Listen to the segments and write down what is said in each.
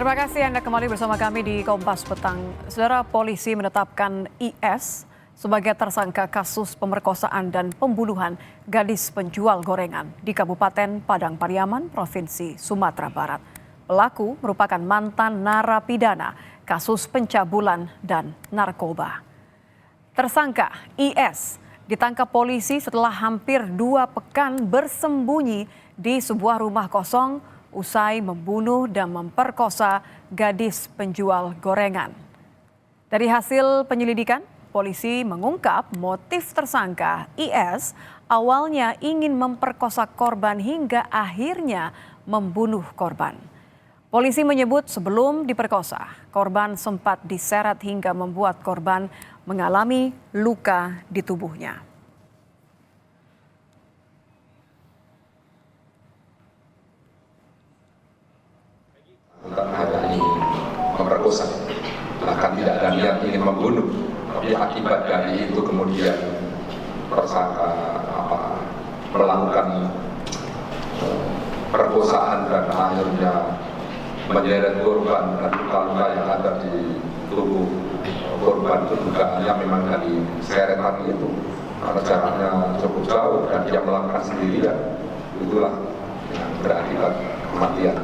Terima kasih Anda kembali bersama kami di Kompas Petang. Saudara, polisi menetapkan IS sebagai tersangka kasus pemerkosaan dan pembunuhan gadis penjual gorengan di Kabupaten Padang Pariaman, Provinsi Sumatera Barat. Pelaku merupakan mantan narapidana kasus pencabulan dan narkoba. Tersangka IS ditangkap polisi setelah hampir 2 pekan bersembunyi di sebuah rumah kosong usai membunuh dan memperkosa gadis penjual gorengan. Dari hasil penyelidikan, polisi mengungkap motif tersangka IS awalnya ingin memperkosa korban hingga akhirnya membunuh korban. Polisi menyebut sebelum diperkosa, korban sempat diseret hingga membuat korban mengalami luka di tubuhnya. Bukan hanya ingin memperkosa, bahkan tidak ada niat ingin membunuh, tapi akibat dari itu kemudian tersangka melakukan perkosaan dan akhirnya menyeret korban dan luka-luka yang ada di tubuh korban itu dugaannya memang dari seretan itu karena jaraknya cukup jauh dan dia melakukan sendirian, itulah yang berakibat kematian.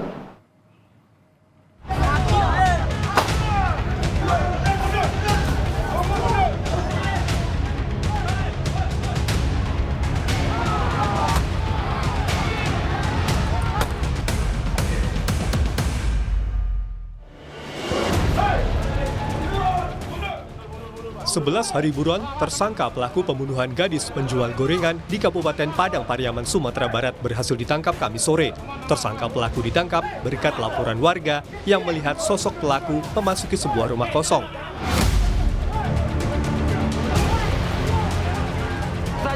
Sebelas hari buruan, tersangka pelaku pembunuhan gadis penjual gorengan di Kabupaten Padang Pariaman, Sumatera Barat berhasil ditangkap Kamis sore. Tersangka pelaku ditangkap berkat laporan warga yang melihat sosok pelaku memasuki sebuah rumah kosong.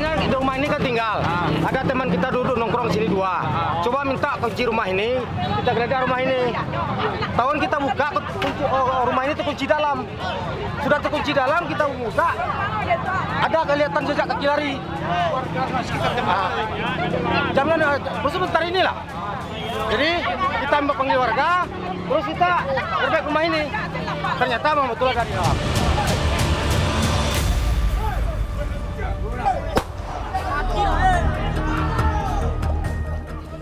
Di rumah ini kan tinggal, ada teman kita duduk nongkrong sini 2. Coba minta kunci rumah ini, kita geledah rumah ini. Tahun kita buka, rumah ini terkunci dalam. Sudah terkunci dalam, kita buka, ada kelihatan jejak kaki lari. Jamnya sebentar inilah. Jadi kita panggil warga, terus kita gerbek rumah ini. Ternyata memang betul ada di dalam.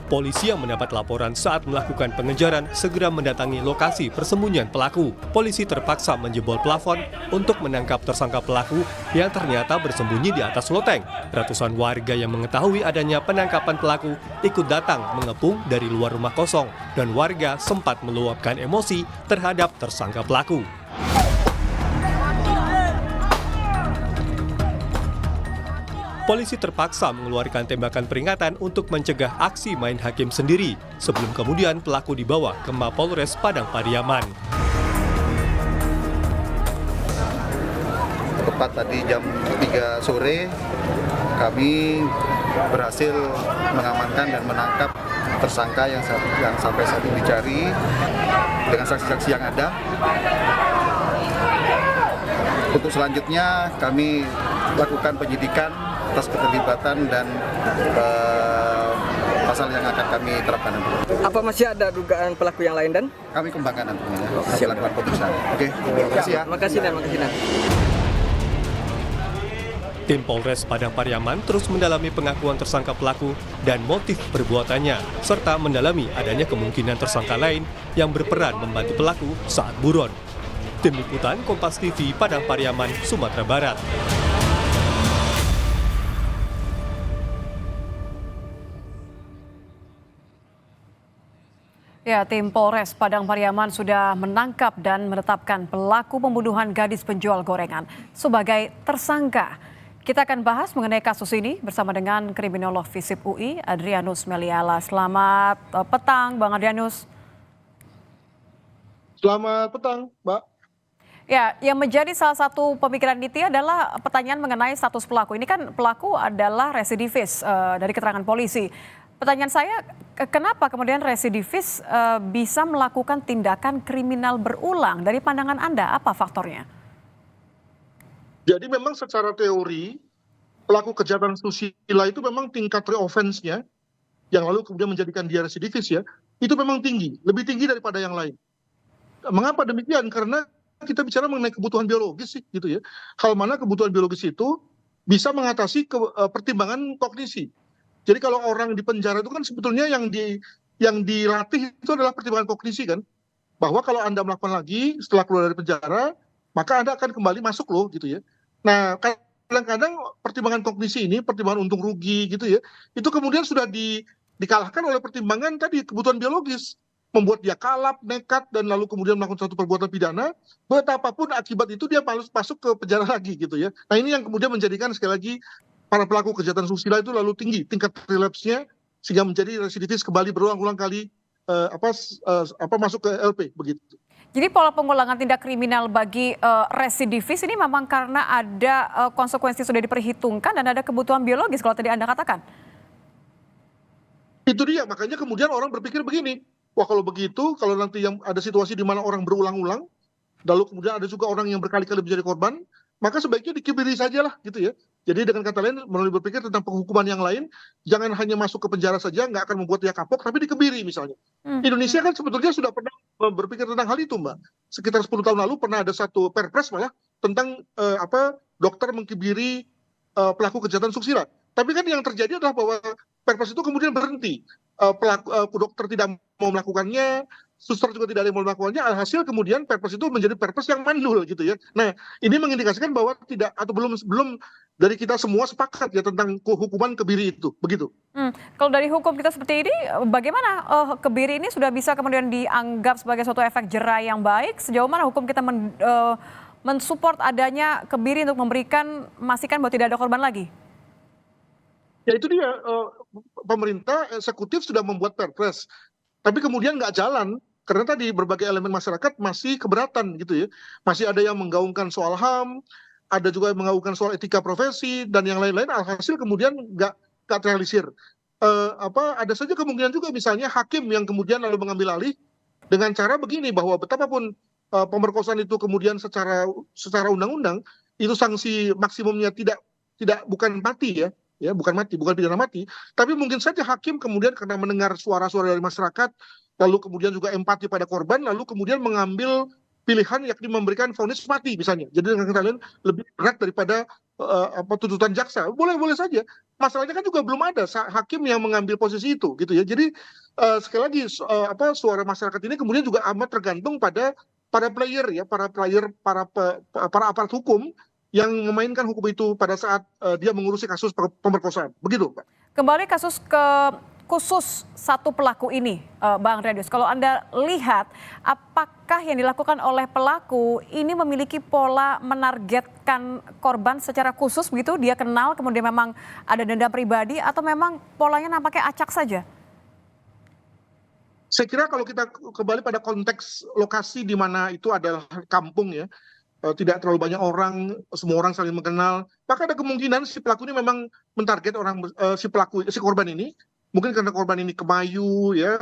Polisi yang mendapat laporan saat melakukan pengejaran segera mendatangi lokasi persembunyian pelaku. Polisi terpaksa menjebol plafon untuk menangkap tersangka pelaku yang ternyata bersembunyi di atas loteng. Ratusan warga yang mengetahui adanya penangkapan pelaku ikut datang mengepung dari luar rumah kosong dan warga sempat meluapkan emosi terhadap tersangka pelaku. Polisi terpaksa mengeluarkan tembakan peringatan untuk mencegah aksi main hakim sendiri, sebelum kemudian pelaku dibawa ke Mapolres Padang Pariaman. Tepat tadi jam 3 sore, kami berhasil mengamankan dan menangkap tersangka yang sampai saat ini dicari dengan saksi-saksi yang ada. Untuk selanjutnya kami lakukan penyidikan atas keterlibatan dan pasal yang akan kami terapkan nanti. Apa masih ada dugaan pelaku yang lain dan? Kami kembangkan nantinya, kami lakukan pemeriksaan. Oke, terima kasih ya. Terima kasih dan makasih. Tim Polres Padang Pariaman terus mendalami pengakuan tersangka pelaku dan motif perbuatannya, serta mendalami adanya kemungkinan tersangka lain yang berperan membantu pelaku saat buron. Tim Liputan Kompas TV Padang Pariaman, Sumatera Barat. Ya, tim Polres Padang Pariaman sudah menangkap dan menetapkan pelaku pembunuhan gadis penjual gorengan sebagai tersangka. Kita akan bahas mengenai kasus ini bersama dengan kriminolog FISIP UI, Adrianus Meliala. Selamat petang, Bang Adrianus. Selamat petang, Mbak. Ya, yang menjadi salah satu pemikiran Nitya adalah pertanyaan mengenai status pelaku. Ini kan pelaku adalah residivis dari keterangan polisi. Pertanyaan saya, kenapa kemudian residivis bisa melakukan tindakan kriminal berulang? Dari pandangan Anda, apa faktornya? Jadi memang secara teori, pelaku kejahatan susila itu memang tingkat re-offense-nya, yang lalu kemudian menjadikan dia residivis ya, itu memang tinggi, lebih tinggi daripada yang lain. Mengapa demikian? Karena kita bicara mengenai kebutuhan biologis sih, gitu ya. Hal mana kebutuhan biologis itu bisa mengatasi pertimbangan kognisi. Jadi kalau orang di penjara itu kan sebetulnya yang dilatih itu adalah pertimbangan kognisi kan, bahwa kalau Anda melakukan lagi setelah keluar dari penjara, maka Anda akan kembali masuk loh, gitu ya. Nah, kadang-kadang pertimbangan kognisi ini, pertimbangan untung rugi gitu ya, itu kemudian sudah dikalahkan oleh pertimbangan tadi kebutuhan biologis, membuat dia kalap, nekat, dan lalu kemudian melakukan suatu perbuatan pidana, betapapun akibat itu dia masuk ke penjara lagi gitu ya. Nah ini yang kemudian menjadikan sekali lagi para pelaku kejahatan susila itu lalu tinggi tingkat relapse-nya, sehingga menjadi residivis kembali berulang-ulang kali masuk ke LP begitu. Jadi pola pengulangan tindak kriminal bagi residivis ini memang karena ada konsekuensi sudah diperhitungkan dan ada kebutuhan biologis kalau tadi Anda katakan. Itu dia, makanya kemudian orang berpikir begini, wah kalau begitu, kalau nanti yang ada situasi di mana orang berulang-ulang, lalu kemudian ada juga orang yang berkali-kali menjadi korban, maka sebaiknya dikebiri saja lah gitu ya. Jadi dengan kata lain, melalui berpikir tentang penghukuman yang lain, jangan hanya masuk ke penjara saja, nggak akan membuat dia kapok, tapi dikebiri misalnya. Indonesia kan sebetulnya sudah pernah berpikir tentang hal itu, Mbak. Sekitar 10 tahun lalu pernah ada satu perpres malah tentang dokter mengkebiri pelaku kejahatan susila. Tapi kan yang terjadi adalah bahwa perpres itu kemudian berhenti. Dokter tidak mau melakukannya, suster juga tidak ada yang mau melakukannya, alhasil kemudian perpres itu menjadi perpres yang mandul gitu ya. Nah, ini mengindikasikan bahwa tidak atau belum dari kita semua sepakat ya tentang hukuman kebiri itu, begitu. Kalau dari hukum kita seperti ini, bagaimana kebiri ini sudah bisa kemudian dianggap sebagai suatu efek jera yang baik? Sejauh mana hukum kita mensupport adanya kebiri untuk memastikan bahwa tidak ada korban lagi? Ya itu dia, pemerintah eksekutif sudah membuat perpres, tapi kemudian nggak jalan karena tadi berbagai elemen masyarakat masih keberatan gitu ya, masih ada yang menggaungkan soal HAM, ada juga yang menggaungkan soal etika profesi dan yang lain-lain, alhasil kemudian nggak terrealisir. Ada saja kemungkinan juga misalnya hakim yang kemudian lalu mengambil alih dengan cara begini, bahwa betapapun pemerkosaan itu kemudian secara undang-undang itu sanksi maksimumnya bukan mati ya, bukan pidana mati, tapi mungkin saja hakim kemudian karena mendengar suara-suara dari masyarakat, lalu kemudian juga empati pada korban, lalu kemudian mengambil pilihan yakni memberikan vonis mati misalnya. Jadi dengan kata lain lebih berat daripada tuntutan jaksa. Boleh saja. Masalahnya kan juga belum ada hakim yang mengambil posisi itu gitu ya. Jadi sekali lagi suara masyarakat ini kemudian juga amat tergantung pada player ya, para aparat hukum yang memainkan hukum itu pada saat dia mengurusi kasus pemerkosaan. Begitu, Pak. Kembali kasus khusus satu pelaku ini, Bang Andreadius. Kalau Anda lihat, apakah yang dilakukan oleh pelaku ini memiliki pola menargetkan korban secara khusus begitu? Dia kenal, kemudian memang ada dendam pribadi, atau memang polanya nampaknya acak saja? Saya kira kalau kita kembali pada konteks lokasi di mana itu adalah kampung ya, tidak terlalu banyak orang, semua orang saling mengenal, maka ada kemungkinan si pelaku ini memang mentarget si korban ini, mungkin karena korban ini kemayu ya,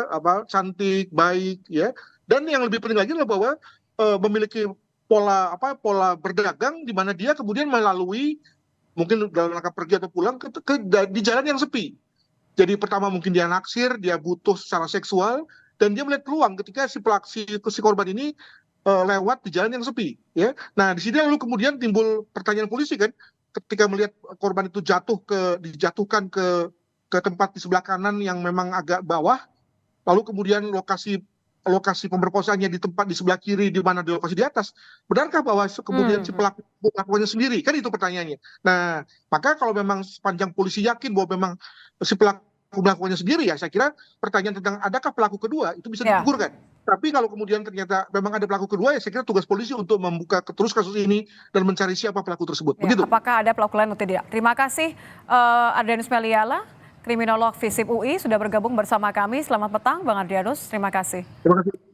cantik, baik ya, dan yang lebih penting lagi adalah bahwa memiliki pola berdagang di mana dia kemudian melalui mungkin dalam rangka pergi atau pulang di jalan yang sepi. Jadi pertama mungkin dia naksir, dia butuh secara seksual, dan dia melihat peluang ketika si korban ini lewat di jalan yang sepi ya. Nah di sini lalu kemudian timbul pertanyaan polisi kan, ketika melihat korban itu dijatuhkan ke tempat di sebelah kanan yang memang agak bawah, lalu kemudian lokasi pemerkosaannya di tempat di sebelah kiri di mana di lokasi di atas, benarkah bahwa kemudian si pelaku melakukannya sendiri, kan itu pertanyaannya. Nah maka kalau memang sepanjang polisi yakin bahwa memang si pelaku melakukannya sendiri, ya saya kira pertanyaan tentang adakah pelaku kedua itu bisa digugurkan. Tapi kalau kemudian ternyata memang ada pelaku kedua, ya saya kira tugas polisi untuk membuka terus kasus ini dan mencari siapa pelaku tersebut. Begitu. Apakah ada pelaku lain atau tidak? Terima kasih Adrianus Meliala, kriminolog FISIP UI, sudah bergabung bersama kami. Selamat petang Bang Adrianus, terima kasih. Terima kasih.